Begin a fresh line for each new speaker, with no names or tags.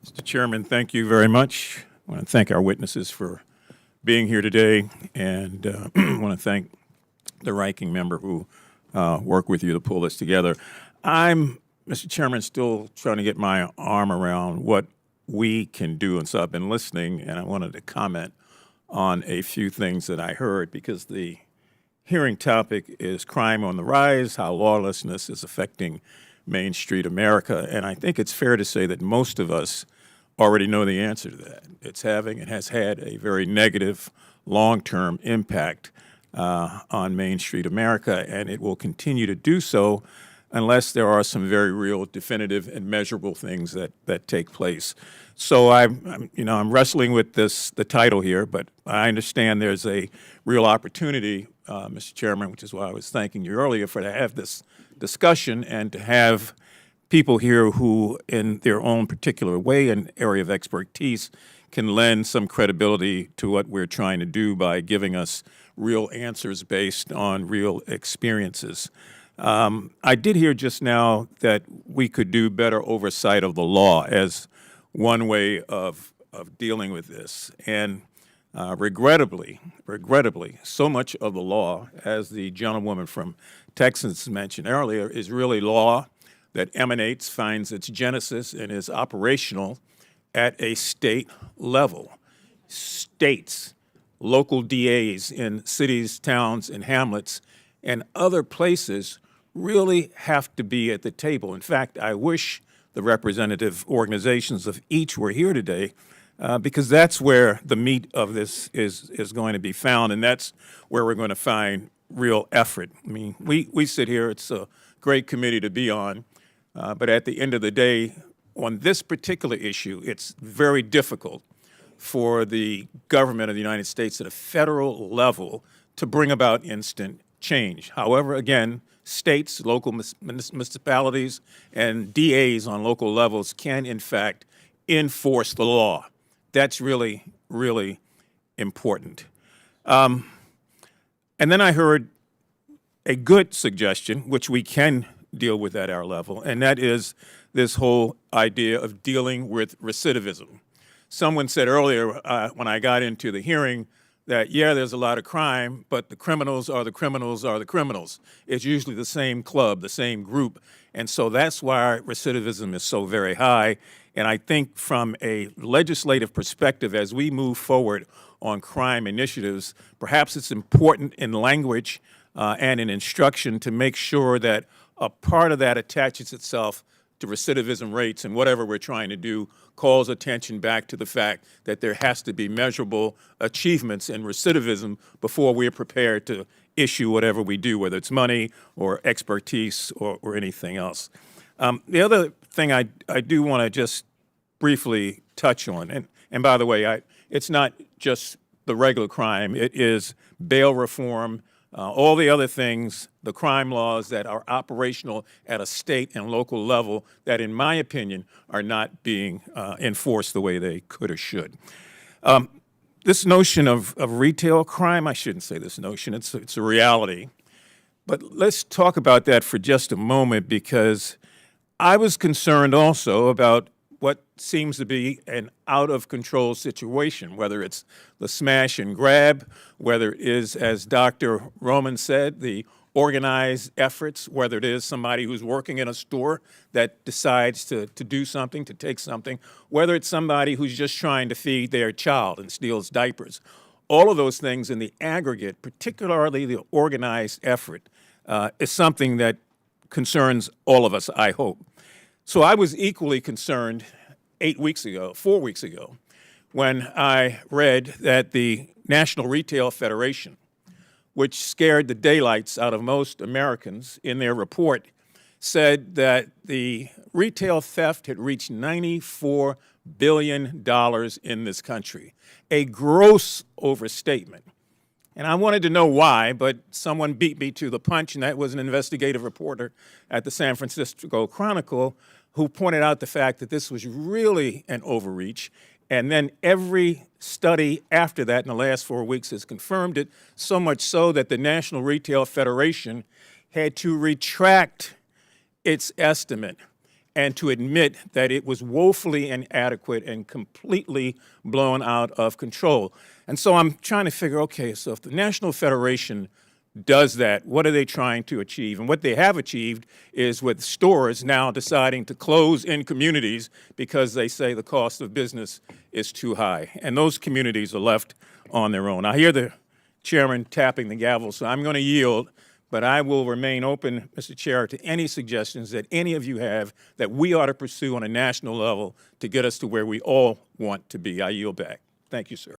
Mr. Chairman, thank you very much. I want to thank our witnesses for being here today, and I want to thank the ranking member who worked with you to pull this together. I'm, Mr. Chairman, still trying to get my arm around what we can do, and so I've been listening, and I wanted to comment on a few things that I heard, because the hearing topic is crime on the rise, how lawlessness is affecting Main Street America, and I think it's fair to say that most of us already know the answer to that. It's having and has had a very negative long-term impact on Main Street America, and it will continue to do so unless there are some very real, definitive, and measurable things that take place. So I'm wrestling with the title here, but I understand there's a real opportunity, Mr. Chairman, which is why I was thanking you earlier to have this discussion and to have people here who, in their own particular way and area of expertise, can lend some credibility to what we're trying to do by giving us real answers based on real experiences. I did hear just now that we could do better oversight of the law as one way of dealing with this. And regrettably, so much of the law, as the gentlewoman from Texas mentioned earlier, is really law that emanates, finds its genesis, and is operational at a state level. States, local DAs in cities, towns, and hamlets, and other places really have to be at the table. In fact, I wish the representative organizations of each were here today, because that's where the meat of this is going to be found, and that's where we're going to find real effort. I mean, we sit here, it's a great committee to be on, but at the end of the day, on this particular issue, it's very difficult for the government of the United States at a federal level to bring about instant change. However, again, states, local municipalities, and DAs on local levels can, in fact, enforce the law. That's really, really important. And then I heard a good suggestion, which we can deal with at our level, and that is this whole idea of dealing with recidivism. Someone said earlier when I got into the hearing that, yeah, there's a lot of crime, but the criminals are the criminals are the criminals. It's usually the same club, the same group, and so that's why recidivism is so very high. And I think from a legislative perspective, as we move forward on crime initiatives, perhaps it's important in language and in instruction to make sure that a part of that attaches itself to recidivism rates, and whatever we're trying to do calls attention back to the fact that there has to be measurable achievements in recidivism before we're prepared to issue whatever we do, whether it's money or expertise or anything else. The other thing I do want to just briefly touch on, and by the way, it's not just the regular crime, it is bail reform, all the other things, the crime laws that are operational at a state and local level that, in my opinion, are not being enforced the way they could or should. This notion of retail crime, I shouldn't say this notion, it's a reality. But let's talk about that for just a moment, because I was concerned also about what seems to be an out-of-control situation, whether it's the smash and grab, whether it is, as Dr. Roman said, the organized efforts, whether it is somebody who's working in a store that decides to do something, to take something, whether it's somebody who's just trying to feed their child and steals diapers. All of those things in the aggregate, particularly the organized effort, is something that concerns all of us, I hope. So I was equally concerned 4 weeks ago, when I read that the National Retail Federation, which scared the daylights out of most Americans in their report, said that the retail theft had reached $94 billion in this country, a gross overstatement. And I wanted to know why, but someone beat me to the punch, and that was an investigative reporter at the San Francisco Chronicle who pointed out the fact that this was really an overreach. And then every study after that in the last 4 weeks has confirmed it, so much so that the National Retail Federation had to retract its estimate and to admit that it was woefully inadequate and completely blown out of control. And so I'm trying to figure, okay, so if the National Federation does that, what are they trying to achieve? And what they have achieved is with stores now deciding to close in communities because they say the cost of business is too high. And those communities are left on their own. I hear the chairman tapping the gavel, so I'm going to yield, but I will remain open, Mr. Chair, to any suggestions that any of you have that we ought to pursue on a national level to get us to where we all want to be. I yield back. Thank you, sir.